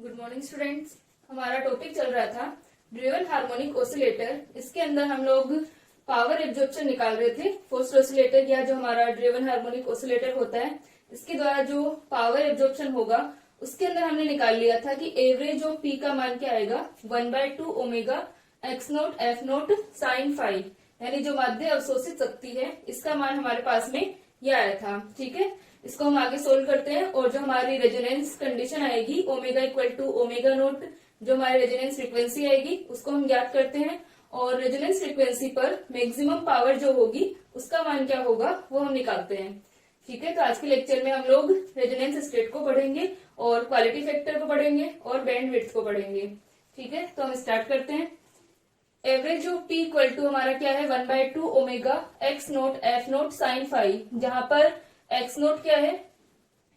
Good morning students. हमारा topic चल रहा था ड्रिवन हार्मोनिक ऑसिलेटर। इसके अंदर हम लोग पावर एब्जॉर्प्शन निकाल रहे थे। फोर्स्ड ऑसिलेटर या जो हमारा ड्रिवन हार्मोनिक ऑसिलेटर होता है, इसके द्वारा जो पावर एब्जॉर्प्शन होगा उसके अंदर हमने निकाल लिया था कि एवरेज ऑफ पी का मान क्या आएगा, 1/2 omega X naught F naught sine phi, यानी जो माध्य अवशोषित शक्ति है इसका मान हमारे पास में यह आया था। ठीक है, इसको हम आगे सोल्व करते हैं और जो हमारी रेजोनेंस कंडीशन आएगी omega equal to omega naught, जो हमारी रेजोनेंस फ्रीक्वेंसी आएगी उसको हम ज्ञात करते हैं और रेजोनेंस फ्रीक्वेंसी पर मैक्सिमम पावर जो होगी उसका मान क्या होगा वो हम निकालते हैं। ठीक है, तो आज के लेक्चर में हम लोग रेजोनेंस स्टेट को पढ़ेंगे और क्वालिटी फैक्टर को पढ़ेंगे और बैंड विड्थ को पढ़ेंगे। ठीक है, तो हम स्टार्ट करते हैं। Average of P equal to हमारा क्या है, 1/2 omega X naught F naught sine phi, जहां पर एक्स नोट क्या है,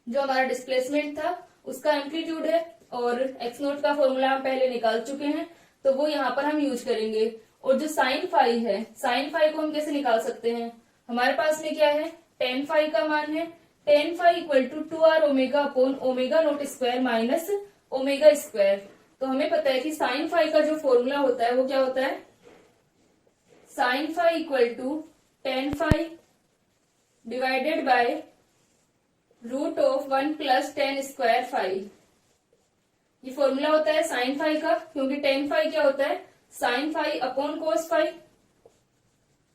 जो हमारा डिस्प्लेसमेंट था उसका एम्पलीट्यूड है और एक्स नोट का फॉर्मूला हम पहले निकाल चुके हैं तो वो यहाँ पर हम यूज करेंगे। और जो साइन फाइव है, साइन फाइव को हम कैसे निकाल सकते हैं, हमारे पास में क्या है, टेन फाइव का मान है। Tan phi equal to 2r omega upon omega naught square minus omega square. तो हमें पता है कि साइन फाइव का जो फॉर्मूला होता है वो क्या होता है, sine phi equal to tan phi divided by root of 1 plus tan square phi. ये फॉर्मूला होता है साइन फाइव का, क्योंकि टेन फाइव क्या होता है, sine phi upon cos phi.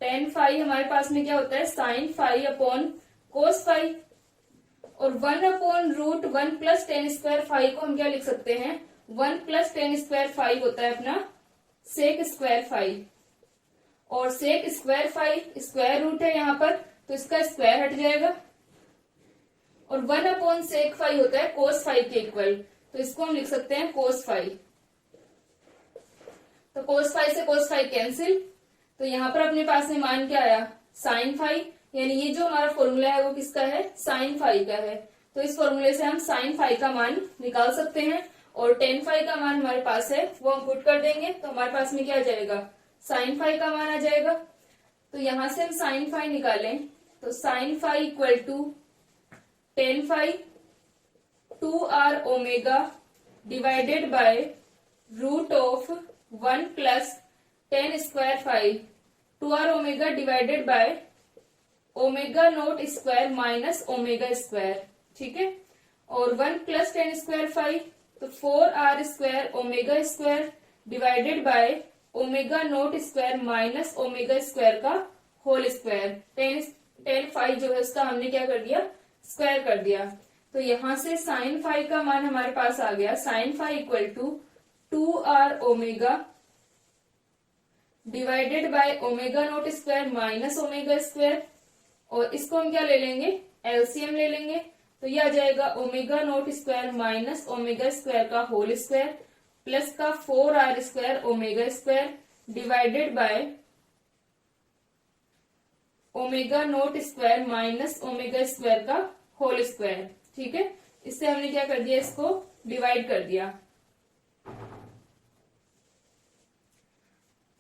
Tan phi हमारे पास में क्या होता है, sine phi upon cos phi. और 1 upon root 1 plus tan square phi को हम क्या लिख सकते हैं, 1 प्लस टेन स्क्वायर फाइव होता है अपना सेक स्क्वायर फाइव। और sec square five square root है यहाँ पर, तो इसका स्क्वायर हट जाएगा। और 1 अपॉन सेक फाइव होता है कोस फाइव के इक्वल, तो इसको हम लिख सकते हैं कोस फाइव। तो कोस फाइव से कोस फाइव कैंसिल, तो यहाँ पर अपने पास में मान क्या आया, साइन फाइव, यानी ये जो हमारा फॉर्मूला है वो किसका है, साइन फाइव का है। तो इस फॉर्मूले से हम साइन फाइव का मान निकाल सकते हैं और टेन फाइव का मान हमारे पास है वो हम पुट कर देंगे, तो हमारे पास में क्या आ जाएगा, साइन फाइव का मान आ जाएगा। तो यहां से हम साइन फाइव निकालें तो sine phi equal to tan phi 2r omega divided by root of 1 plus tan square phi, 2r omega divided by omega naught square minus omega square. ठीक है, और 1 प्लस टेन स्क्वायर फाइव तो 4r square omega square divided by omega naught square minus omega square का whole square. Ten five जो है उसका हमने क्या कर दिया, स्क्वायर कर दिया। तो यहां से साइन फाइव का मान हमारे पास आ गया, sine phi equal to 2r omega divided by omega naught square minus omega square. और इसको हम क्या ले लेंगे, एलसीएम ले लेंगे, तो यह आ जाएगा omega naught square minus omega square का होल स्क्वायर प्लस का 4r square omega square divided by omega naught square minus omega square का होल स्क्वायर। ठीक है, इससे हमने क्या कर दिया, इसको डिवाइड कर दिया।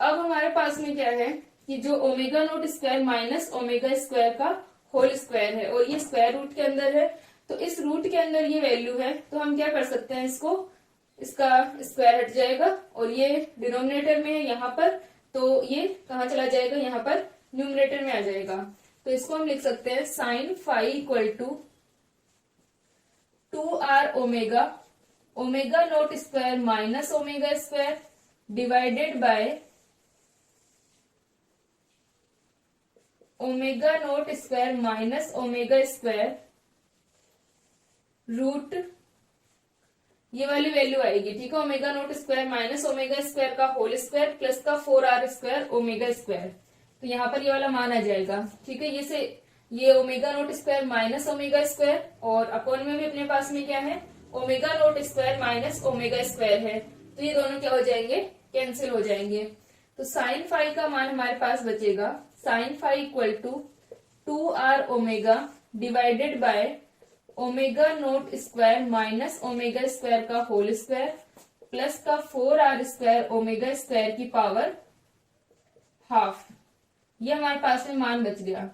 अब हमारे पास में क्या है कि जो omega naught square minus omega square का होल स्क्वायर है और ये स्क्वायर रूट के अंदर है, तो इस रूट के अंदर ये वैल्यू है, तो हम क्या कर सकते हैं, इसका स्क्वायर हट जाएगा और ये डिनोमिनेटर में है यहाँ पर, तो ये कहाँ चला जाएगा, यहाँ पर न्यूमरेटर में आ जाएगा। तो इसको हम लिख सकते हैं sine phi equal to 2r omega omega naught square minus omega square divided by omega naught square minus omega square root, ये वाली वैल्यू आएगी। ठीक है, omega naught square minus omega square का होल स्क्वायर प्लस का 4r square omega square, तो यहाँ पर ये वाला मान आ जाएगा। ठीक है, ये omega naught square minus omega square और अपॉन में भी अपने पास में क्या है, omega naught square minus omega square है, तो ये दोनों क्या हो जाएंगे, कैंसिल हो जाएंगे। तो साइन फाइव का मान हमारे पास बचेगा, sine phi equal to 2r omega divided by omega naught square minus omega square का होल स्क्वायर प्लस का 4r स्क्वायर ओमेगा स्क्वायर की पावर हाफ। ये हमारे पास में मान बच गया।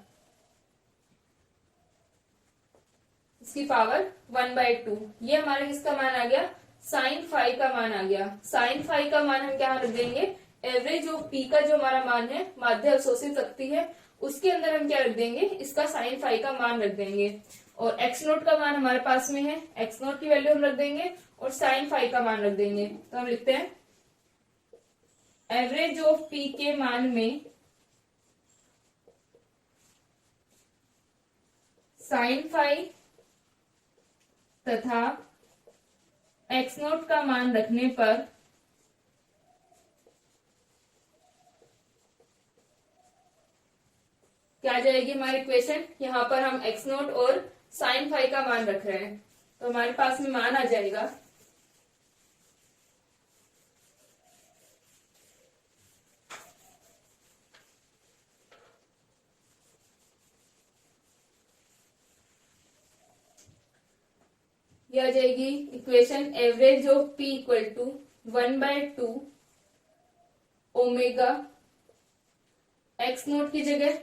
इसकी पावर 1/2, ये हमारा किसका मान आ गया, साइन फाई का मान आ गया। साइन फाई का मान हम क्या रख देंगे, एवरेज ऑफ पी का जो हमारा मान है माध्य अवशोषित शक्ति है, उसके अंदर हम क्या रख देंगे, इसका साइन फाई का मान रख देंगे। और एक्स नोट का मान हमारे पास में है, एक्स नोट की वैल्यू हम रख देंगे और साइन फाई का मान रख देंगे। तो हम लिखते हैं एवरेज ऑफ पी के मान में साइन फाई तथा एक्स नोट का मान रखने पर क्या जाएगी हमारी इक्वेशन, यहाँ पर हम एक्स नोट और साइन फाई का मान रख रहे हैं, तो हमारे पास में मान आ जाएगा यह आ जाएगी equation average of P equal to 1/2 omega X naught की जगह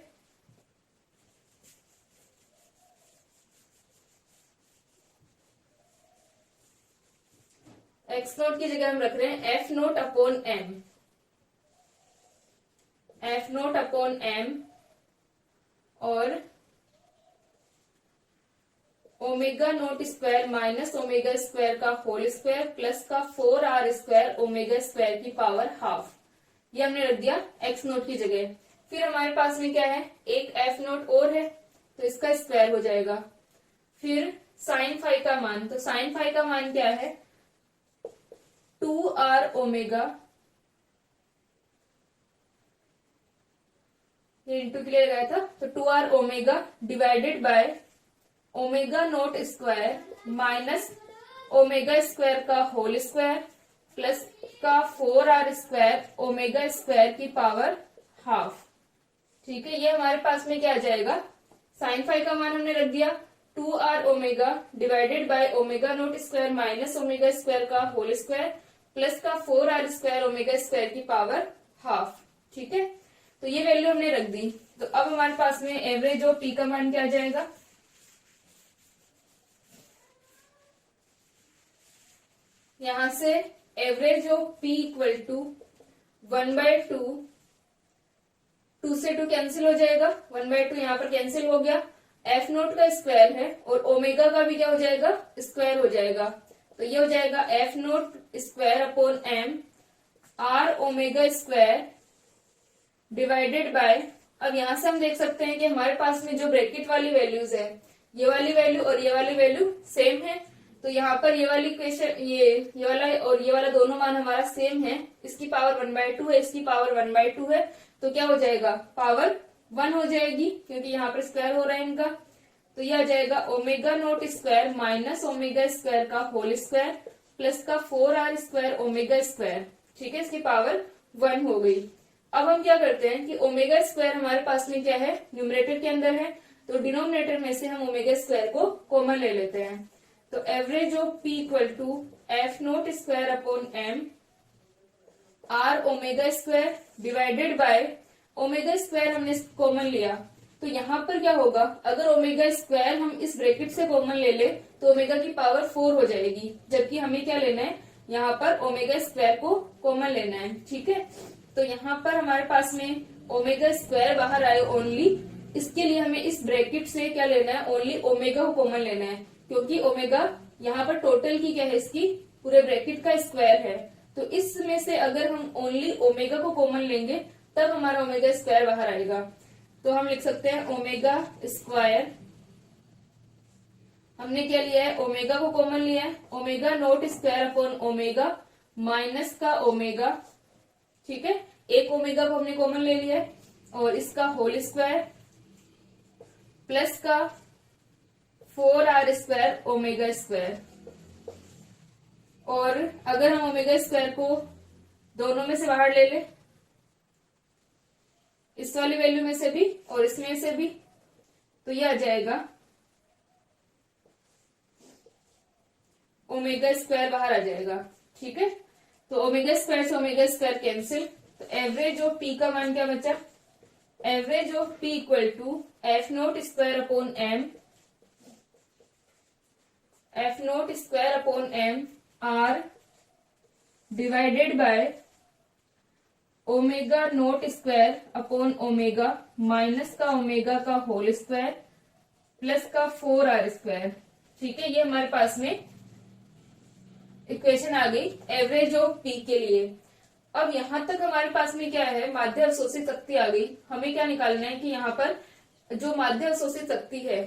एक्स नोट की जगह हम रख रहे हैं F naught upon M, F naught upon M और omega naught square minus omega square का होल स्क्वायर प्लस का 4r² ओमेगा स्क्वायर की पावर हाफ, ये हमने रख दिया एक्स नोट की जगह। फिर हमारे पास में क्या है, एक एफ नोट और है तो इसका स्क्वायर हो जाएगा। फिर साइन फाई का मान, तो साइन फाई का मान क्या है 2r ओमेगा, ये इंटू के लिए लगाया था, तो 2r omega divided by omega naught square minus omega square का होल स्क्वायर प्लस का 4r² ओमेगा स्क्वायर की पावर हाफ। ठीक है, ये हमारे पास में क्या आ जाएगा, साइन फाई का मान हमने रख दिया 2r omega divided by omega naught square minus omega square का होल स्क्वायर प्लस का 4r² ओमेगा स्क्वायर की पावर हाफ। ठीक है, तो ये वैल्यू हमने रख दी। तो अब हमारे पास में एवरेज ऑफ पी का मान क्या आ जाएगा, यहां से average of P equal to 1/2, 2 से 2 कैंसिल हो जाएगा, 1/2 यहाँ पर कैंसिल हो गया, एफ नोट का स्क्वायर है और ओमेगा का भी क्या हो जाएगा, स्क्वायर हो जाएगा, तो ये हो जाएगा F naught square upon M R omega square divided by, अब यहां से हम देख सकते हैं कि हमारे पास में जो ब्रैकेट वाली वैल्यूज है, ये वाली वैल्यू और ये वाली वैल्यू सेम है, तो यहाँ पर ये वाली इक्वेशन ये वाला और ये वाला दोनों मान हमारा सेम है, इसकी पावर 1/2 है, इसकी पावर 1/2 है, तो क्या हो जाएगा, पावर 1 हो जाएगी क्योंकि यहाँ पर स्क्वायर हो रहा है इनका, तो यह आ जाएगा omega naught square minus omega square का होल स्क्वायर प्लस का 4r² ओमेगा स्क्वायर। ठीक है, इसकी पावर 1 हो गई। अब हम क्या करते हैं कि ओमेगा स्क्वायर हमारे पास में क्या है, न्यूमरेटर के अंदर है, तो डिनोमिनेटर में से हम ओमेगा स्क्वायर को कॉमन ले लेते हैं, तो average of P equal to F naught square upon M R omega square divided by omega square हमने कॉमन लिया, तो यहाँ पर क्या होगा, अगर ओमेगा स्क्वायर हम इस ब्रैकेट से कॉमन ले ले तो ओमेगा की पावर 4 हो जाएगी, जबकि हमें क्या लेना है, यहाँ पर ओमेगा स्क्वायर को कॉमन लेना है। ठीक है, तो यहाँ पर हमारे पास में ओमेगा स्क्वायर बाहर आए ओनली, इसके लिए हमें इस ब्रैकेट से क्या लेना है, ओनली ओमेगा को कॉमन लेना है, क्योंकि ओमेगा यहाँ पर टोटल की क्या है, इसकी पूरे ब्रैकेट का स्क्वायर है, तो इसमें से अगर हम ओनली ओमेगा को कॉमन लेंगे तब हमारा ओमेगा स्क्वायर बाहर आएगा, तो हम लिख सकते हैं ओमेगा स्क्वायर, हमने क्या लिया है, ओमेगा को कॉमन लिया है, omega naught square upon omega minus का ओमेगा। ठीक है, एक ओमेगा को हमने कॉमन ले लिया है और इसका होल स्क्वायर प्लस का 4r² ओमेगा स्क्वायर, और अगर हम ओमेगा स्क्वायर को दोनों में से बाहर ले ले, इस वाली वैल्यू में से भी और इसमें से भी, तो ये आ जाएगा ओमेगा स्क्वायर बाहर आ जाएगा। ठीक है, तो ओमेगा स्क्वायर से ओमेगा स्क्वायर कैंसिल, तो एवरेज ऑफ पी का मान क्या बचा, average of P equal to F naught square upon M, F naught square upon M R divided by omega naught square upon omega minus का omega का whole square plus का 4r²। ठीक है, ये हमारे पास में इक्वेशन आ गई एवरेज ऑफ पी के लिए। अब यहां तक हमारे पास में क्या है, माध्य अवशोषित शक्ति आ गई। हमें क्या निकालना है कि यहाँ पर जो माध्य अवशोषित शक्ति है,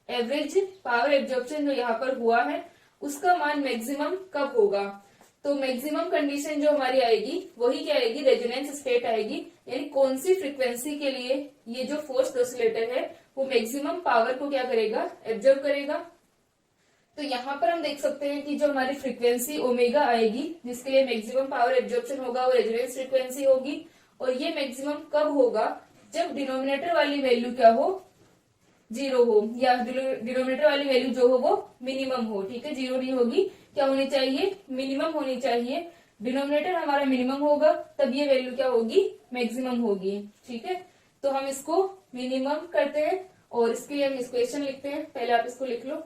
एवरेज पावर एब्जॉर्प्शन जो यहाँ पर हुआ है, उसका मान मैक्सिमम कब होगा। तो मैक्सिमम कंडीशन जो हमारी आएगी वही क्या आएगी, रेजोनेंस स्टेट आएगी। यानी कौन सी फ्रीक्वेंसी के लिए ये जो फोर्स्ड ऑसिलेटर है वो मैक्सिमम पावर को क्या करेगा, एब्जॉर्ब करेगा। तो यहाँ पर हम देख सकते हैं कि जो हमारी फ्रीक्वेंसी ओमेगा आएगी, जिसके लिए मैक्सिमम पावर एब्जॉर्प्शन होगा, वो रेजोनेंस फ्रीक्वेंसी होगी। और ये मैक्सिमम कब होगा, जब डिनोमिनेटर वाली वैल्यू क्या हो, 0 हो, या डिनोमिनेटर वाली वैल्यू जो हो वो मिनिमम हो। ठीक है, 0 नहीं होगी, क्या होनी चाहिए, मिनिमम होनी चाहिए। डिनोमिनेटर हमारा मिनिमम होगा तब ये वैल्यू क्या होगी, मैक्सिमम होगी। ठीक है, तो हम इसको मिनिमम करते हैं और इसके लिए हम इक्वेशन लिखते हैं। पहले आप इसको लिख लो।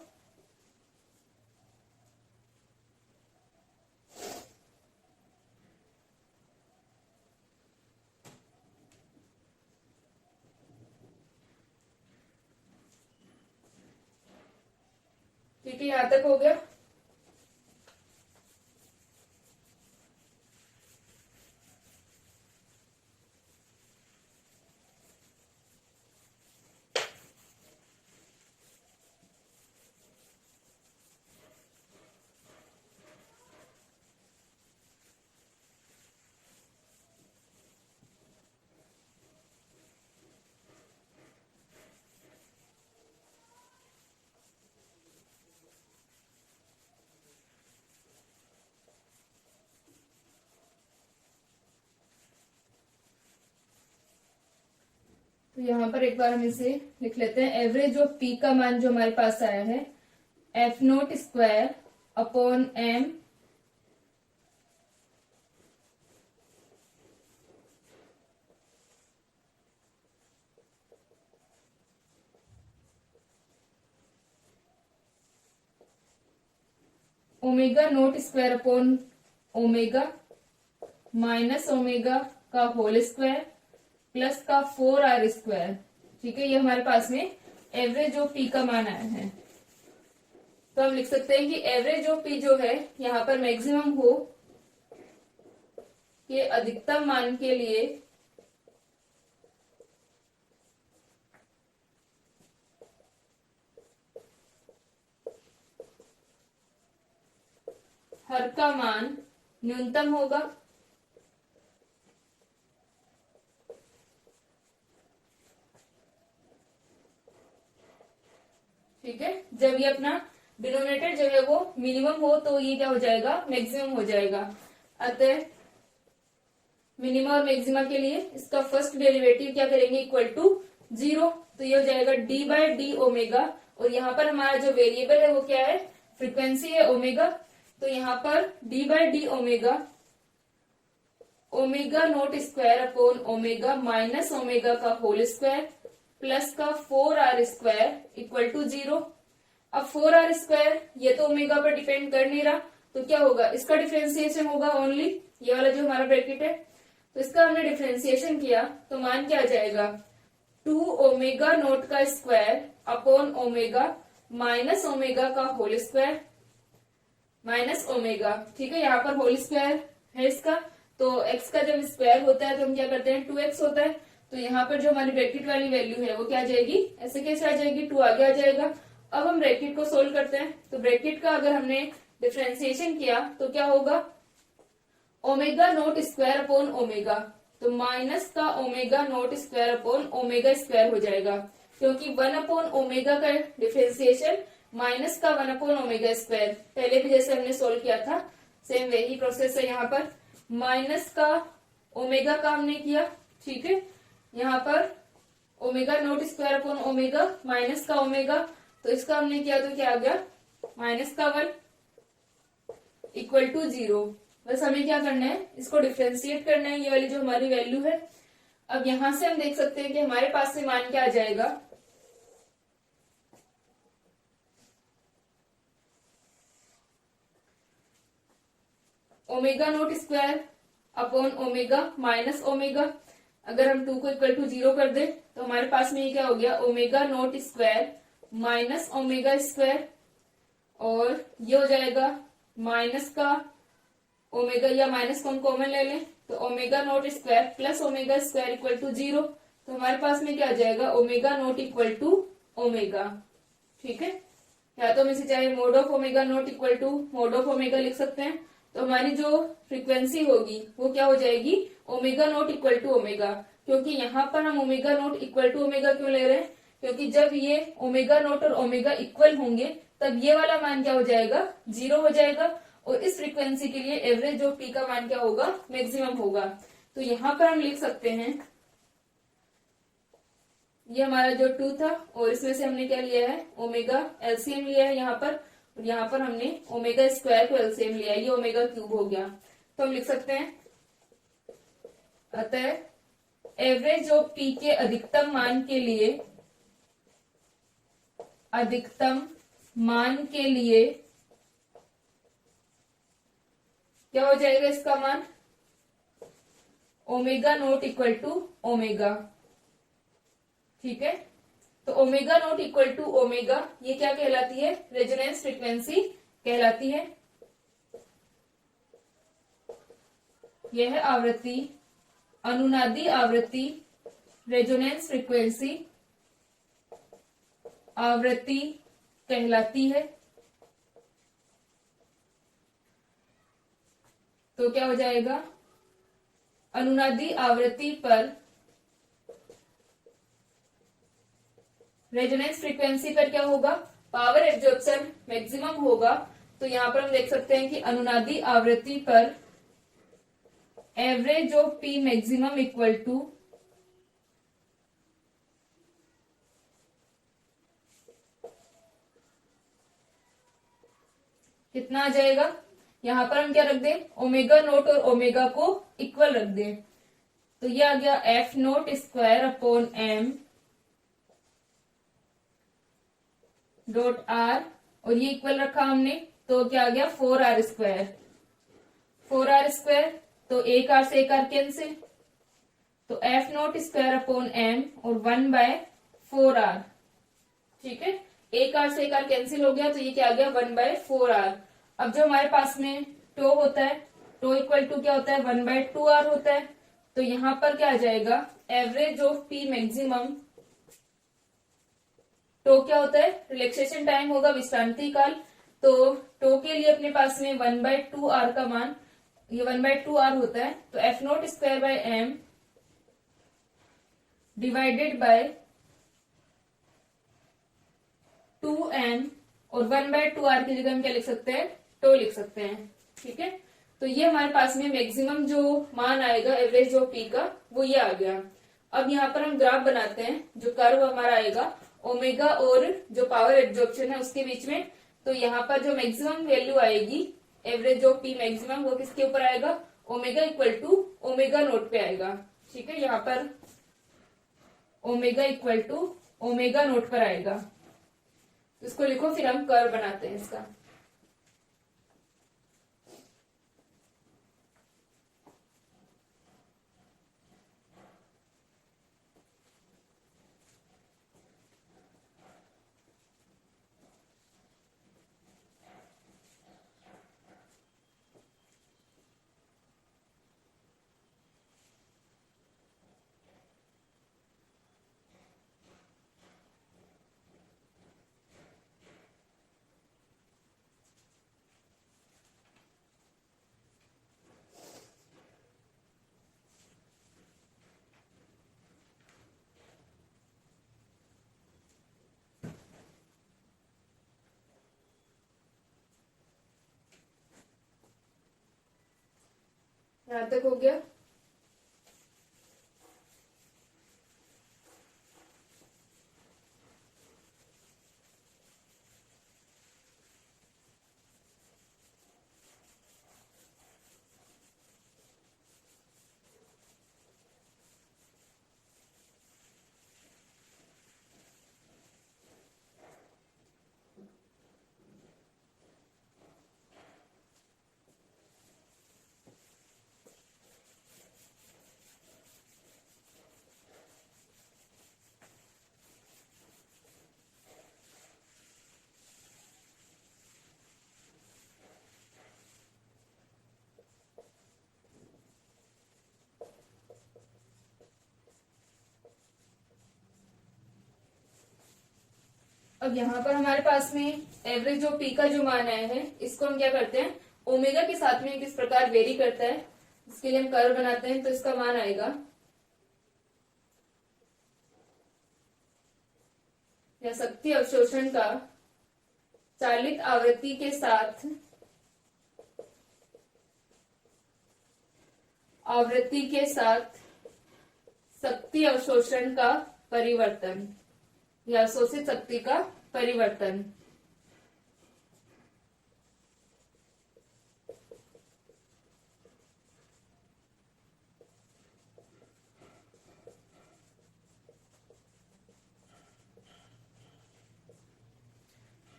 ठीक है, यहां तक हो गया। तो यहाँ पर एक बार हम इसे लिख लेते हैं। एवरेज ऑफ पी का मान जो हमारे पास आया है, F0² upon m omega naught square upon omega minus omega का होल स्क्वायर प्लस का 4r²। ठीक है, ये हमारे पास में एवरेज ऑफ पी का मान आया है। तो हम लिख सकते हैं कि एवरेज ऑफ पी जो है यहाँ पर मैक्सिमम हो के अधिकतम मान के लिए हर का मान न्यूनतम होगा। ठीक है, जब ये अपना डिनोमिनेटर जो है वो मिनिमम हो तो ये क्या हो जाएगा, मैक्सिमम हो जाएगा। अतः मिनिमम और मैक्सिमा के लिए इसका फर्स्ट डेरिवेटिव क्या करेंगे, इक्वल टू 0। तो ये हो जाएगा d/d ओमेगा। और यहाँ पर हमारा जो वेरिएबल है वो क्या है, फ्रीक्वेंसी है ओमेगा। तो यहाँ पर d/d omega, omega naught square upon omega minus omega का होल स्क्वायर प्लस का 4r² इक्वल टू 0। अब 4r² ये तो ओमेगा पर डिपेंड कर नहीं रहा, तो क्या होगा, इसका डिफरेंशिएशन होगा ओनली, ये वाला जो हमारा ब्रैकेट है। तो इसका हमने डिफरेंशिएशन किया तो मान क्या आ जाएगा, 2 ओमेगा नोट का square upon omega minus omega का होल स्क्वायर माइनस ओमेगा। ठीक है, यहाँ पर होल स्क्वायर है इसका, तो x का जब स्क्वायर होता है तो हम क्या करते हैं, 2x होता है। तो यहाँ पर जो हमारी ब्रैकेट वाली वैल्यू है वो क्या आ जाएगी, ऐसे कैसे आ जाएगी, 2 आगे आ जाएगा। अब हम ब्रैकेट को सोल्व करते हैं। तो ब्रैकेट का अगर हमने डिफरेंशिएशन किया तो क्या होगा, omega naught square upon omega, तो माइनस का omega naught square upon omega square हो जाएगा, क्योंकि 1 अपॉन ओमेगा का डिफरेंशिएशन माइनस का 1 अपॉन ओमेगा स्क्वायर। पहले भी जैसे हमने सोल्व किया था सेम वही प्रोसेस है। यहाँ पर माइनस का ओमेगा का हमने किया। ठीक है, यहाँ पर omega naught square upon omega minus का ओमेगा, तो इसका हमने किया तो क्या आ गया, माइनस का 1 इक्वल टू 0। बस हमें क्या करना है, इसको डिफ्रेंशिएट करना है, ये वाली जो हमारी वैल्यू है। अब यहां से हम देख सकते हैं कि हमारे पास से मान क्या आ जाएगा, omega naught square upon omega minus omega. अगर हम 2 को इक्वल टू 0 कर दे तो हमारे पास में ये क्या हो गया, omega naught square minus omega square, और ये हो जाएगा माइनस का ओमेगा या माइनस को हम कॉमन ले लें तो omega naught square plus omega square equal to 0। तो हमारे पास में क्या आ जाएगा, omega naught equal to omega. ठीक है, या तो हम इसे चाहे mod of omega naught equal to mod of omega लिख सकते हैं। तो हमारी जो फ्रीक्वेंसी होगी वो क्या हो जाएगी, omega naught equal to omega. क्योंकि यहाँ पर हम omega naught equal to omega क्यों ले रहे हैं, क्योंकि जब ये ओमेगा नोट और ओमेगा इक्वल होंगे तब ये वाला मान क्या हो जाएगा, 0 हो जाएगा, और इस फ्रीक्वेंसी के लिए एवरेज जो पी का मान क्या होगा, मैक्सिमम होगा। तो यहाँ पर हम लिख सकते हैं, ये हमारा जो 2 था और इसमें से हमने क्या लिया है, ओमेगा एलसीएम लिया है यहाँ पर, और यहाँ पर हमने ओमेगा स्क्वायर को एलसीएम लिया है, ये ओमेगा क्यूब हो गया। तो हम लिख सकते हैं, अतः एवरेज जो पी के अधिकतम मान के लिए, अधिकतम मान के लिए क्या हो जाएगा इसका मान, omega naught equal to omega. ठीक है, तो omega naught equal to omega ये क्या कहलाती है, रेजोनेंस फ्रीक्वेंसी कहलाती है। यह आवृत्ति अनुनादी आवृत्ति, रेजोनेंस फ्रीक्वेंसी आवृत्ति कहलाती है। तो क्या हो जाएगा, अनुनादी आवृत्ति पर, रेजोनेंस फ्रीक्वेंसी पर क्या होगा, पावर एब्जॉर्प्शन मैक्सिमम होगा। तो यहां पर हम देख सकते हैं कि अनुनादी आवृत्ति पर average of P maximum equal to कितना आ जाएगा, यहां पर हम क्या रख दें, ओमेगा नोट और ओमेगा को इक्वल रख दें। तो ये आ गया F naught square upon M dot R, और ये इक्वल रखा हमने तो क्या आ गया, 4r स्क्वायर, 4r स्क्वायर, तो एक आर से एक आर कैंसिल, तो F naught square upon M और 1/4r। ठीक है, एक आर से एक आर कैंसिल हो गया तो ये क्या आ गया, 1/4r। अब जो हमारे पास में टो होता है, टो इक्वल टू क्या होता है, 1/2r होता है। तो यहां पर क्या आ जाएगा, average of P maximum, tau क्या होता है, रिलैक्सेशन टाइम होगा, विश्रांति काल। तो टो के लिए अपने पास में 1/2r का मान, ये 1/2r होता है। तो F naught square by M divided by 2m, और 1/2r की जगह हम क्या लिख सकते हैं, टो लिख सकते हैं। ठीक है, तो ये हमारे पास में मैक्सिमम जो मान आएगा एवरेज ऑफ पी का, वो ये आ गया। अब यहाँ पर हम ग्राफ बनाते हैं, जो कर्व हमारा आएगा ओमेगा और जो पावर एब्जॉर्प्शन है उसके बीच में। तो यहाँ पर जो मैक्सिमम वैल्यू आएगी एवरेज ऑफ पी मैक्सिमम, वो किसके ऊपर आएगा, omega equal to omega naught पे आएगा। ठीक है, यहाँ पर omega equal to omega naught पर आएगा। इसको लिखो, फिर हम कर्व बनाते हैं इसका। यहां तक हो गया। अब यहाँ पर हमारे पास में एवरेज जो पी का जो मान आया है, इसको हम क्या करते हैं, ओमेगा के साथ में किस प्रकार वेरी करता है, इसके लिए हम कर्व बनाते हैं। तो इसका मान आएगा, या शक्ति अवशोषण का चालित आवृत्ति के साथ शक्ति अवशोषण का परिवर्तन या अवशोषित शक्ति का परिवर्तन।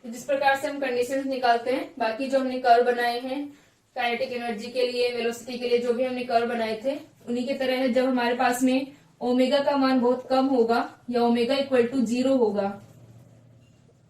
जिस प्रकार से हम कंडीशंस निकालते हैं, बाकी जो हमने कर्व बनाए हैं काइनेटिक एनर्जी के लिए, वेलोसिटी के लिए, जो भी हमने कर्व बनाए थे उन्हीं की तरह है। जब हमारे पास में ओमेगा का मान बहुत कम होगा या ओमेगा इक्वल टू 0 होगा,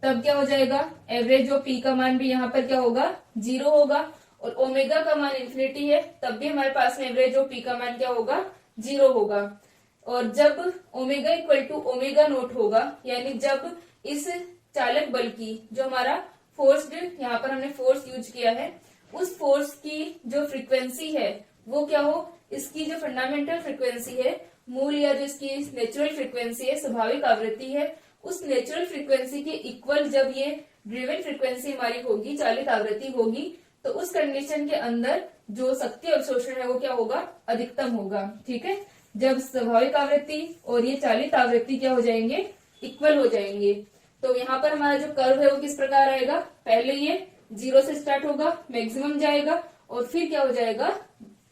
तब क्या हो जाएगा, एवरेज जो पी का मान भी यहाँ पर क्या होगा, 0 होगा। और ओमेगा का मान इन्फिनिटी है, तब भी हमारे पास में एवरेज जो पी का मान क्या होगा, 0 होगा। और जब omega equal to omega naught होगा, यानी जब इस चालक बल की जो हमारा फोर्स्ड, यहाँ पर हमने फोर्स यूज किया है, उस फोर्स की जो फ्रीक्वेंसी है वो क्या हो, इसकी जो फंडामेंटल फ्रीक्वेंसी है, मूल या जो इसकी नेचुरल फ्रीक्वेंसी है, स्वाभाविक आवृत्ति है, उस नेचुरल फ्रीक्वेंसी के इक्वल जब ये ड्रिवन फ्रीक्वेंसी हमारी होगी, चालित आवृत्ति होगी, तो उस कंडीशन के अंदर जो शक्ति अवशोषण है वो क्या होगा, अधिकतम होगा। ठीक है, जब स्वाभाविक आवृत्ति और ये चालित आवृत्ति क्या हो जाएंगे, इक्वल हो जाएंगे। तो यहाँ पर हमारा जो कर्व है वो किस प्रकार आएगा, पहले ये 0 से स्टार्ट होगा, मैक्सिमम जाएगा और फिर क्या हो जाएगा,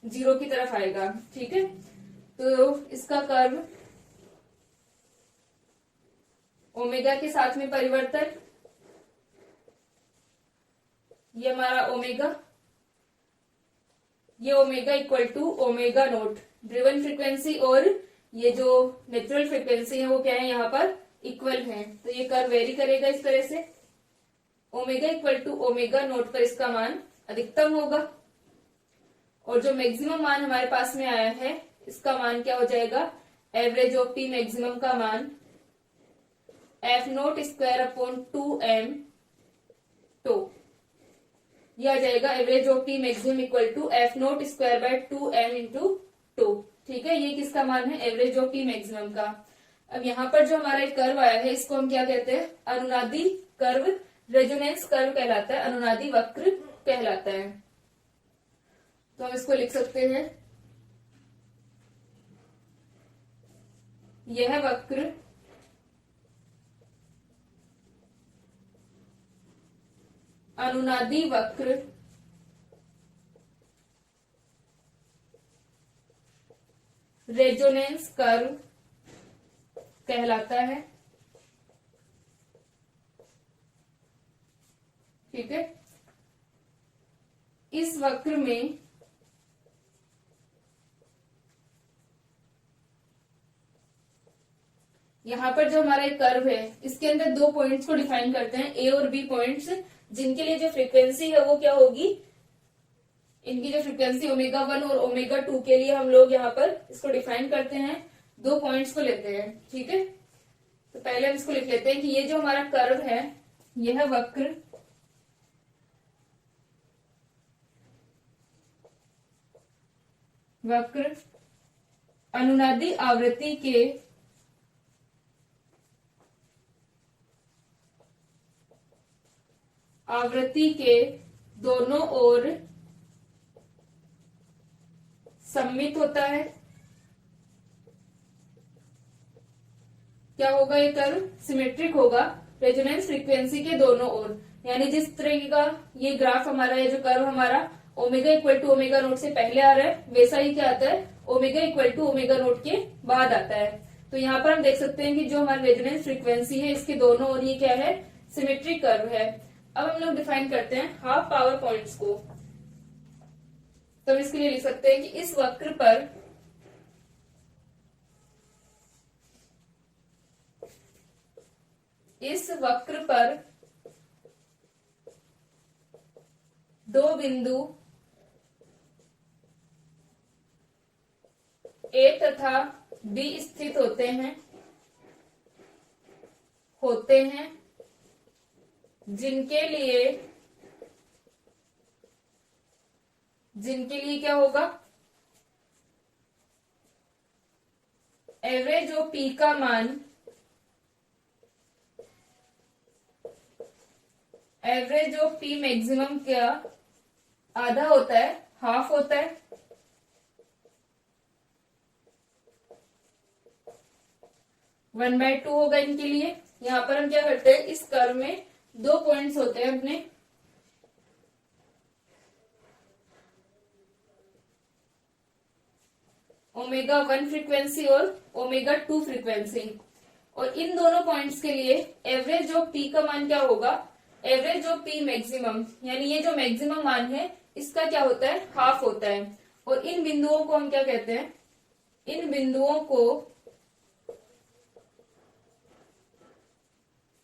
0 की तरफ आएगा। ठीक है, तो इसका कर्व ओमेगा के साथ में परिवर्तन, ये हमारा ओमेगा, ये omega equal to omega naught, driven frequency और ये जो नेचुरल फ्रीक्वेंसी है वो क्या है, यहाँ पर इक्वल है। तो ये कर्व वेरी करेगा इस तरह से, omega equal to omega naught पर इसका मान अधिकतम होगा। और जो मैक्सिमम मान हमारे पास में आया है, इसका मान क्या हो जाएगा, एवरेज ऑफ पी मैक्सिमम का मान F naught square upon 2m tau, यह आ जाएगा average of P maximum equal to F naught square by 2m into tau. ठीक है, ये किसका मान है, एवरेज ऑफ पी मैक्सिमम का। अब यहाँ पर जो हमारा एक कर्व आया है, इसको हम क्या कहते हैं, अनुनादी कर्व, रेजोनेंस कर्व कहलाता है, अनुनादी वक्र कहलाता है। तो हम इसको लिख सकते हैं, यह वक्र अनुनादी वक्र रेजोनेंस कर्व कहलाता है। ठीक है, इस वक्र में यहाँ पर जो हमारा एक कर्व है, इसके अंदर 2 पॉइंट्स को डिफाइन करते हैं, ए और बी पॉइंट्स, जिनके लिए जो फ्रीक्वेंसी है वो क्या होगी, इनकी जो फ्रीक्वेंसी ओमेगा 1 और ओमेगा 2 के लिए हम लोग यहाँ पर इसको डिफाइन करते हैं, 2 पॉइंट्स को लेते हैं। ठीक है, तो पहले हम इसको लिख लेते हैं कि ये जो हमारा कर्व है, यह वक्र अनुनादी आवृत्ति के दोनों ओर सममित होता है। क्या होगा, ये कर्व सिमेट्रिक होगा, रेजोनेंस फ्रीक्वेंसी के दोनों ओर, यानी जिस तरह का ये ग्राफ हमारा, ये जो कर्व हमारा omega equal to omega naught से पहले आ रहा है, वैसा ही क्या आता है, omega equal to omega naught के बाद आता है। तो यहाँ पर हम देख सकते हैं कि जो हमारी रेजोनेंस फ्रीक्वेंसी है, इसके दोनों ओर ये क्या है, सिमेट्रिक कर्व है। अब हम लोग डिफाइन करते हैं हाफ पावर पॉइंट्स को। तो हम इसके लिए लिख सकते हैं कि इस वक्र पर 2 बिंदु ए तथा बी स्थित होते हैं जिनके लिए क्या होगा, एवरेज ऑफ पी का मान, एवरेज ऑफ पी मैक्सिमम क्या आधा होता है, हाफ होता है। वन बाय टू होगा इनके लिए। यहां पर हम क्या करते हैं, इस कर्व में दो पॉइंट्स होते हैं अपने, ओमेगा 1 फ्रीक्वेंसी और ओमेगा 2 फ्रीक्वेंसी, और इन दोनों पॉइंट्स के लिए एवरेज ऑफ पी का मान क्या होगा, एवरेज ऑफ पी मैक्सिमम, यानी ये जो मैक्सिमम मान है इसका क्या होता है, हाफ होता है। और इन बिंदुओं को हम क्या कहते हैं, इन बिंदुओं को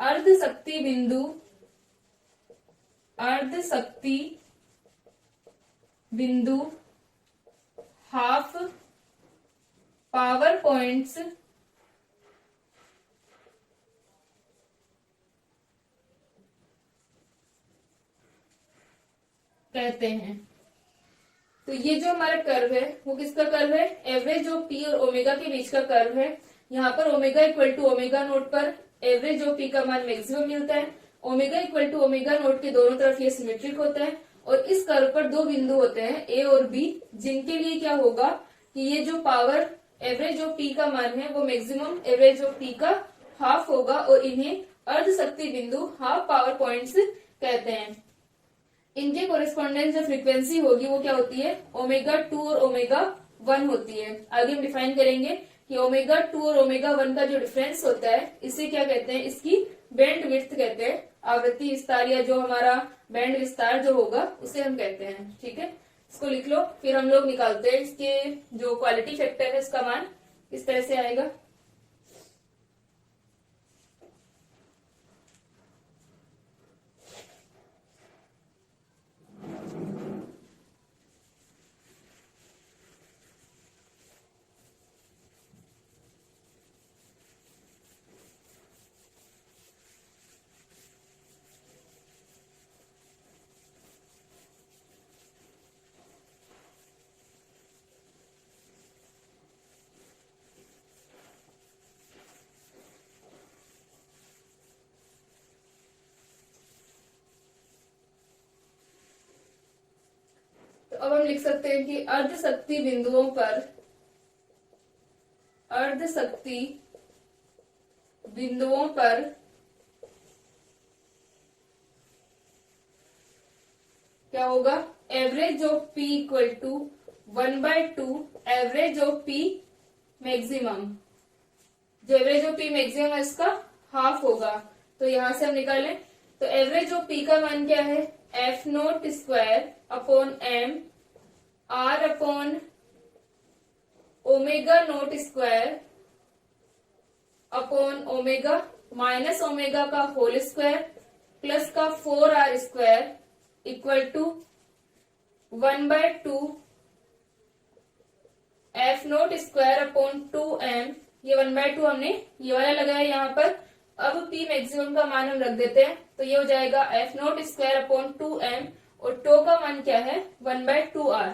अर्ध शक्ति बिंदु, अर्ध शक्ति बिंदु, हाफ पावर पॉइंट्स कहते हैं। तो ये जो हमारा कर्व है वो किसका कर्व है, एवरेज ऑफ पी और ओमेगा के बीच का कर्व है। यहाँ पर omega equal to omega naught पर एवरेज ऑफ पी का मान मैक्सिमम मिलता है। Omega equal to omega naught के दोनों तरफ ये सिमेट्रिक होता है। और इस कर्व पर दो बिंदु होते हैं ए और बी, जिनके लिए क्या होगा कि ये जो पावर एवरेज ऑफ पी का मान है वो मैक्सिमम एवरेज ऑफ पी का हाफ होगा, और इन्हें अर्ध शक्ति बिंदु, हाफ पावर पॉइंट्स कहते हैं। इनके कोरेस्पॉन्डेंस जो फ्रीक्वेंसी होगी वो क्या होती है, ओमेगा 2 और ओमेगा 1 होती है। आगे हम डिफाइन करेंगे कि ओमेगा 2 और ओमेगा 1 का जो डिफरेंस होता है इसे क्या कहते हैं, इसकी बैंड विड्थ कहते हैं। आवृत्ति विस्तार या जो हमारा बैंड विस्तार जो होगा उसे हम कहते हैं। ठीक है, इसको लिख लो, फिर हम लोग निकालते हैं इसके जो क्वालिटी फैक्टर है इसका मान किस तरह से आएगा। तो अब हम लिख सकते हैं कि अर्ध शक्ति बिंदुओं पर, अर्ध शक्ति बिंदुओं पर क्या होगा, average of P equal to 1/2 average of P maximum. जो एवरेज ऑफ पी मैक्सिमम है इसका हाफ होगा। तो यहां से हम निकालें तो एवरेज ऑफ पी का मान क्या है, F naught square upon M R upon omega naught square upon omega minus omega का होल स्क्वायर प्लस का 4r square equal to 1/2 F naught square upon 2m। ये 1/2 हमने ये वाला लगाया यहाँ पर। अब P मैक्सिमम का मान हम रख देते हैं, तो ये हो जाएगा F naught square upon 2m, और टो का मान क्या है 1/2r।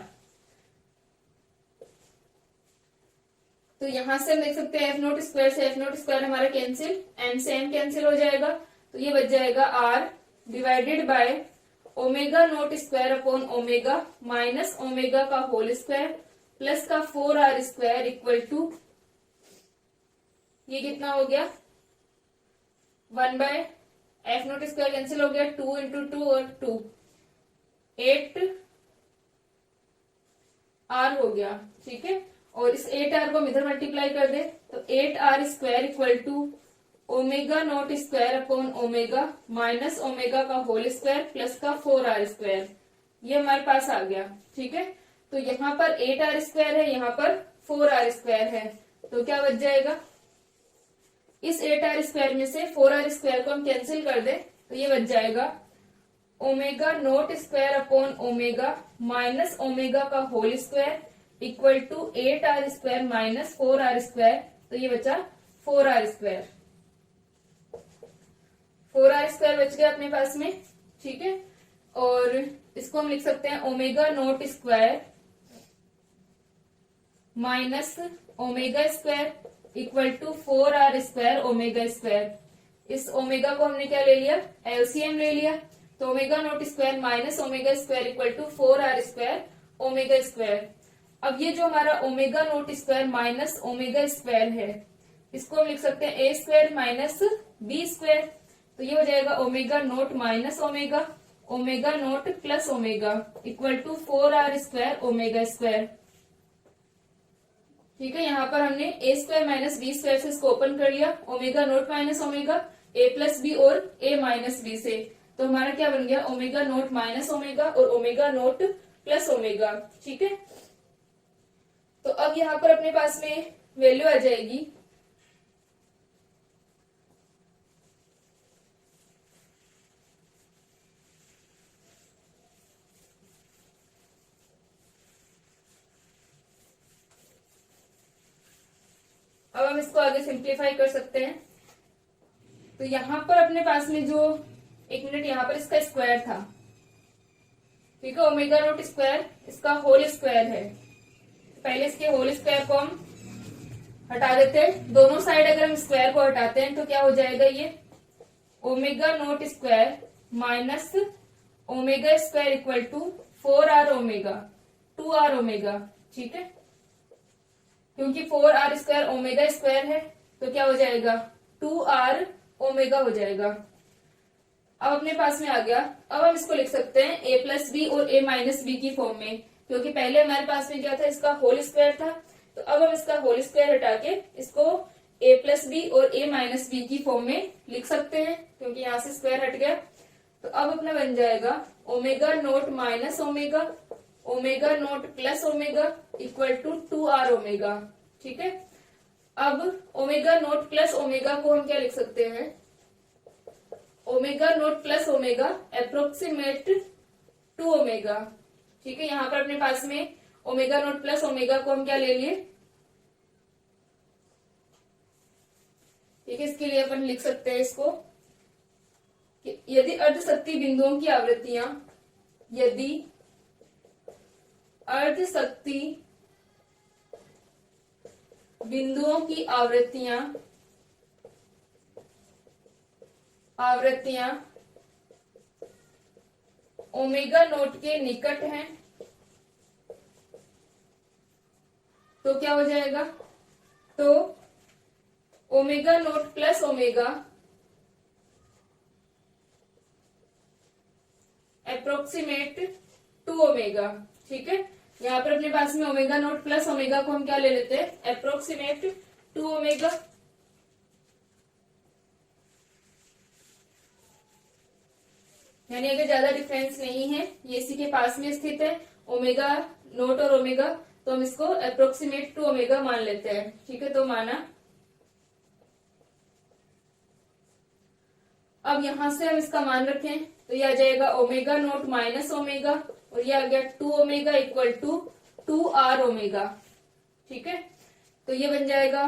तो यहां से हम देख सकते हैं एफ नोट स्क्वायर से एफ नोट स्क्वायर हमारा कैंसिल, m से m कैंसिल हो जाएगा, तो ये बच जाएगा r divided by omega naught square upon omega minus omega का होल स्क्वायर प्लस का 4r स्क्वायर इक्वल टू, ये कितना हो गया 1 एफ नोट स्क्वायर कैंसिल हो गया, 2 इंटू 2 और 2 8r हो गया। ठीक है, और इस 8r को हम इधर मल्टीप्लाई कर दे तो 8r square equal to omega naught square upon omega minus omega का होल स्क्वायर प्लस का 4r स्क्वायर, ये हमारे पास आ गया। ठीक है, तो यहाँ पर 8r स्क्वायर है, यहाँ पर 4r स्क्वायर है, तो क्या बच जाएगा, इस 8r स्क्वायर में से 4r स्क्वायर को हम कैंसिल कर दे तो ये बच जाएगा omega naught square upon omega minus omega का whole square equal to 8r square minus 4r square, तो ये बचा 4r स्क्वायर। 4r² बच गया अपने पास में, ठीक है। और इसको हम लिख सकते हैं omega naught square minus omega square equal to 4r² omega square. इस ओमेगा को हमने क्या ले लिया, एलसीएम ले लिया, तो omega naught square minus omega square equal to 4r² omega square. अब ये जो हमारा omega naught square minus omega square है, इसको हम लिख सकते हैं A square minus B square. तो ये हो जाएगा omega naught minus omega omega naught plus omega equal to 4r² omega square, ठीक है। यहाँ पर हमने A square minus B square से इसको ओपन कर लिया, omega naught minus omega A plus B और ए माइनस बी से, तो हमारा क्या बन गया ओमेगा नॉट माइनस ओमेगा और ओमेगा नॉट प्लस ओमेगा, ठीक है। तो अब यहाँ पर अपने पास में वैल्यू आ जाएगी अब हम इसको आगे सिंप्लीफाई कर सकते हैं। तो यहाँ पर अपने पास में जो, एक मिनट, यहाँ पर इसका स्क्वायर था, ठीक है, ओमेगा नॉट स्क्वायर इसका होल स्क्वायर है। पहले इसके होल स्क्वायर को हम हटा देते हैं, दोनों साइड अगर हम स्क्वायर को हटाते हैं तो क्या हो जाएगा, ये omega naught square minus omega square equal to 4r omega 2r omega, ठीक है। क्योंकि 4r² ओमेगा स्क्वायर है तो क्या हो जाएगा 2r ओमेगा हो जाएगा। अब अपने पास में आ गया, अब हम इसको लिख सकते हैं a प्लस बी और a माइनस बी की फॉर्म में, क्योंकि पहले हमारे पास में क्या था, इसका होल स्क्वायर था। तो अब हम इसका होल स्क्वायर हटा के इसको a प्लस बी और a माइनस बी की फॉर्म में लिख सकते हैं, क्योंकि यहाँ से स्क्वायर हट गया। तो अब अपना बन जाएगा omega naught minus omega omega naught plus omega equal to 2r omega, ठीक है। अब ओमेगा नॉट प्लस ओमेगा को हम क्या लिख सकते हैं, omega naught plus omega approximate 2 omega, ठीक है। यहाँ पर अपने पास में ओमेगा नॉट प्लस ओमेगा को हम क्या ले लिए, ठीक है। इसके लिए अपन लिख सकते हैं इसको कि यदि अर्धशक्ति बिंदुओं की आवृत्तियां, यदि अर्धशक्ति बिंदुओं की आवृत्तियां ओमेगा नोट के निकट हैं, तो क्या हो जाएगा, तो omega naught plus omega approximate 2 omega, ठीक है। यहाँ पर अपने पास में ओमेगा नोट प्लस ओमेगा को हम क्या ले लेते हैं, अप्रोक्सीमेट 2 ओमेगा। यानी अगर ज्यादा डिफरेंस नहीं है, ये इसी के पास में स्थित है ओमेगा नोट और ओमेगा, तो हम इसको अप्रोक्सीमेट 2 ओमेगा मान लेते हैं, ठीक है। तो माना, अब यहां से हम इसका मान रखें तो ये आ जाएगा ओमेगा नोट माइनस ओमेगा और ये आ गया 2 omega equal to 2r omega, ठीक है। तो ये बन जाएगा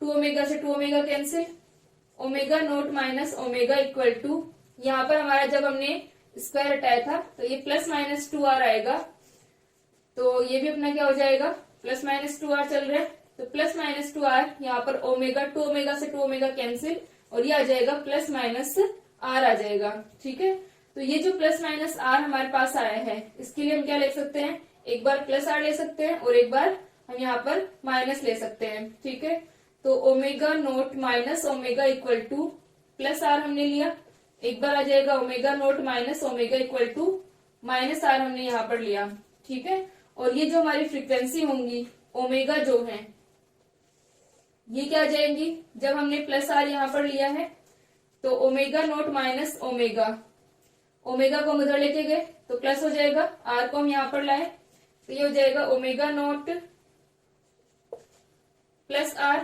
2 ओमेगा से 2 omega cancel, omega naught minus omega equal to, यहाँ पर हमारा जब हमने स्क्वायर हटाया था तो ये प्लस माइनस 2r आएगा, तो ये भी अपना क्या हो जाएगा, प्लस माइनस 2r चल रहा है, तो प्लस माइनस 2r, यहाँ पर ओमेगा 2 ओमेगा से 2 ओमेगा कैंसिल और ये आ जाएगा प्लस माइनस r आ जाएगा, ठीक है। तो ये जो प्लस माइनस r हमारे पास आया है, इसके लिए हम क्या ले सकते हैं, एक बार प्लस r ले सकते हैं और एक बार हम यहाँ पर माइनस ले सकते हैं, ठीक है। तो omega naught minus omega equal to plus r हमने लिया, एक बार आ जाएगा omega naught minus omega equal to minus r हमने यहाँ पर लिया, ठीक है। और ये जो हमारी फ्रीक्वेंसी होंगी ओमेगा जो है, ये क्या आ जाएंगी, जब हमने प्लस r यहाँ पर लिया है तो omega naught minus omega, omega को हम उधर लेके गए तो प्लस हो जाएगा, r को हम यहाँ पर लाए तो ये हो जाएगा omega naught plus r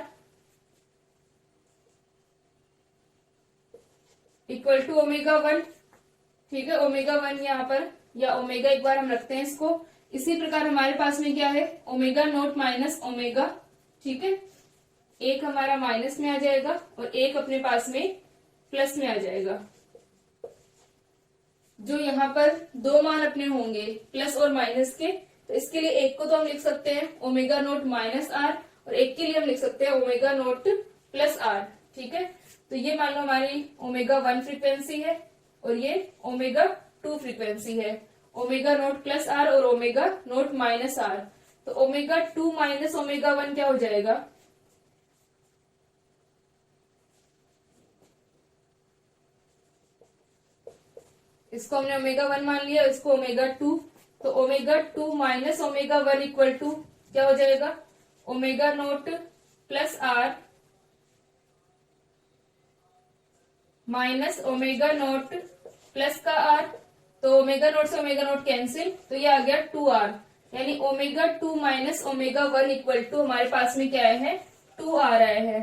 equal to omega 1, ठीक है। ओमेगा 1 यहाँ पर, या ओमेगा एक बार हम रखते हैं इसको। इसी प्रकार हमारे पास में क्या है, ओमेगा नोट माइनस ओमेगा, ठीक है। एक हमारा माइनस में आ जाएगा और एक अपने पास में प्लस में आ जाएगा। जो यहाँ पर दो मान अपने होंगे प्लस और माइनस के, तो इसके लिए एक को तो हम लिख सकते हैं ओमेगा नोट माइनस आर, और एक के लिए हम लिख सकते हैं ओमेगा नोट प्लस आर। ठीक है, तो ये मान लो हमारी ओमेगा 1 फ्रीक्वेंसी है और ये ओमेगा 2 फ्रीक्वेंसी है, ओमेगा नोट प्लस आर और ओमेगा नोट माइनस आर। तो ओमेगा 2 माइनस ओमेगा 1 क्या हो जाएगा, इसको हमने ओमेगा 1 मान लिया, इसको ओमेगा 2, तो omega 2 minus omega 1 equal to क्या हो जाएगा, omega naught plus r minus omega naught plus का आर। तो ओमेगा नोट से ओमेगा नोट कैंसिल, तो ये आ गया 2r, यानी omega 2 minus omega 1 equal to हमारे पास में क्या है 2r आया है।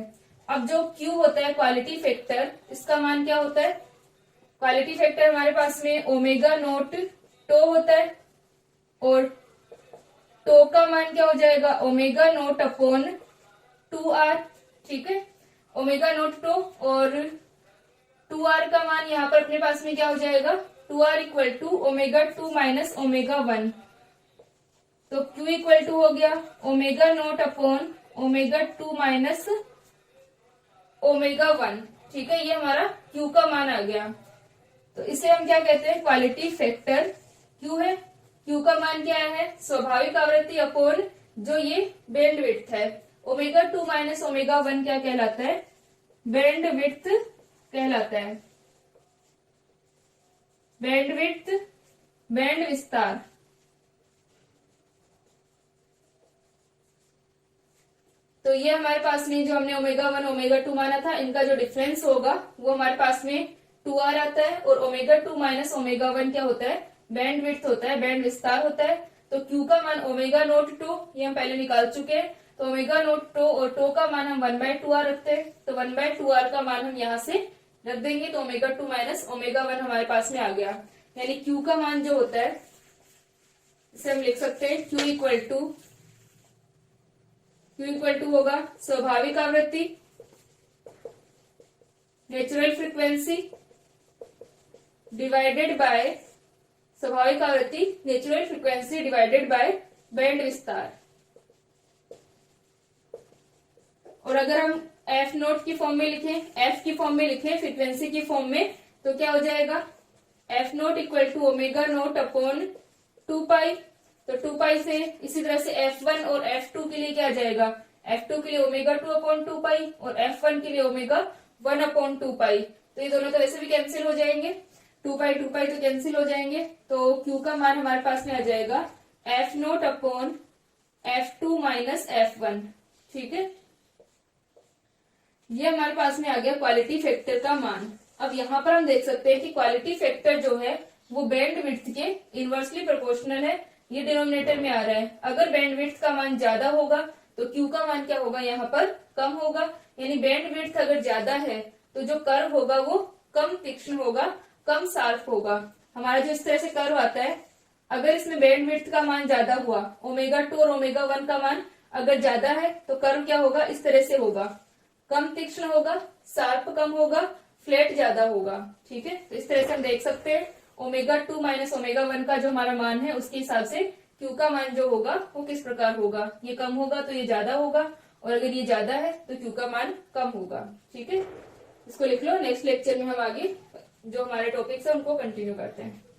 अब जो Q होता है क्वालिटी फैक्टर, इसका मान क्या होता है, क्वालिटी फैक्टर हमारे पास में ओमेगा नोट टो होता है, और टो का मान क्या हो जाएगा ओमेगा नोट अपॉन 2r। ठीक है, ओमेगा नोट टो और 2r का मान यहाँ पर अपने पास में क्या हो जाएगा 2r equal to omega 2 minus omega 1। तो Q इक्वल टू हो गया omega naught upon omega 2 minus omega 1। ठीक है, ये हमारा Q का मान आ गया। तो इसे हम क्या कहते हैं, क्वालिटी फैक्टर Q है। Q का मान क्या है, स्वाभाविक आवृत्ति अपॉन जो ये बैंड विड्थ है। ओमेगा 2 माइनस ओमेगा 1 क्या कहलाता है, बैंड विड्थ कहलाता है, बैंड विड्थ, बैंड विस्तार। तो ये हमारे पास में जो हमने ओमेगा 1 ओमेगा 2 माना था, इनका जो डिफरेंस होगा वो हमारे पास में 2r आता है, और ओमेगा 2 माइनस ओमेगा 1 क्या होता है, बैंड विड्थ होता है, बैंड विस्तार होता है। तो Q का मान ओमेगा नोट टो, ये हम पहले निकाल चुके हैं, तो ओमेगा नोट टो और टो का मान हम 1/2r रखते हैं, तो 1/2r का मान हम यहाँ से रख देंगे, तो ओमेगा 2 माइनस ओमेगा 1 हमारे पास में आ गया। यानी Q का मान जो होता है इसे हम लिख सकते हैं Q इक्वल टू होगा स्वाभाविक आवृत्ति, नेचुरल फ्रीक्वेंसी डिवाइडेड बाय स्वाभाविक आवृत्ति, natural frequency divided by band विस्तार। और अगर हम एफ नोट की फॉर्म में लिखें, एफ की फॉर्म में लिखें फ्रीक्वेंसी की फॉर्म में, तो क्या हो जाएगा F naught equal to omega naught upon 2 pi. तो 2 पाई से इसी तरह से F1 और F2 के लिए क्या आ जाएगा, F2 के लिए ओमेगा 2 अपॉन 2 पाई और F1 के लिए ओमेगा 1 अपॉन 2 पाई। तो ये दोनों तो वैसे भी कैंसिल हो जाएंगे, 2 पाई तो कैंसिल हो जाएंगे। तो Q का मान हमारे पास में आ जाएगा F naught upon F2 minus F1। ठीक है, ये हमारे पास में आ गया क्वालिटी फैक्टर का मान। अब यहाँ पर हम देख सकते हैं कि क्वालिटी फैक्टर जो है वो बैंड विड्थ के इनवर्सली प्रोपोर्शनल है, ये डिनोमिनेटर में आ रहा है। अगर बैंड विड्थ का मान ज्यादा होगा तो Q का मान क्या होगा, यहाँ पर कम होगा। यानी बैंड विड्थ अगर ज्यादा है तो जो कर्व होगा वो कम तीक्ष्ण होगा, कम शार्प होगा। हमारा जो इस तरह से कर्व आता है, अगर इसमें बैंड विड्थ का मान ज्यादा हुआ, ओमेगा 2 और ओमेगा 1 का मान अगर ज्यादा है, तो कर्व क्या होगा, इस तरह से होगा, कम तीक्ष्ण होगा, शार्प कम होगा, फ्लैट ज्यादा होगा। ठीक है, तो इस तरह से हम देख सकते हैं ओमेगा 2 माइनस ओमेगा 1 का जो हमारा मान है उसके हिसाब से Q का मान जो होगा वो किस प्रकार होगा, ये कम होगा तो ये ज्यादा होगा, और अगर ये ज्यादा है तो Q का मान कम होगा। ठीक है, इसको लिख लो। नेक्स्ट लेक्चर में हम आगे जो हमारे टॉपिक्स है उनको कंटिन्यू करते हैं।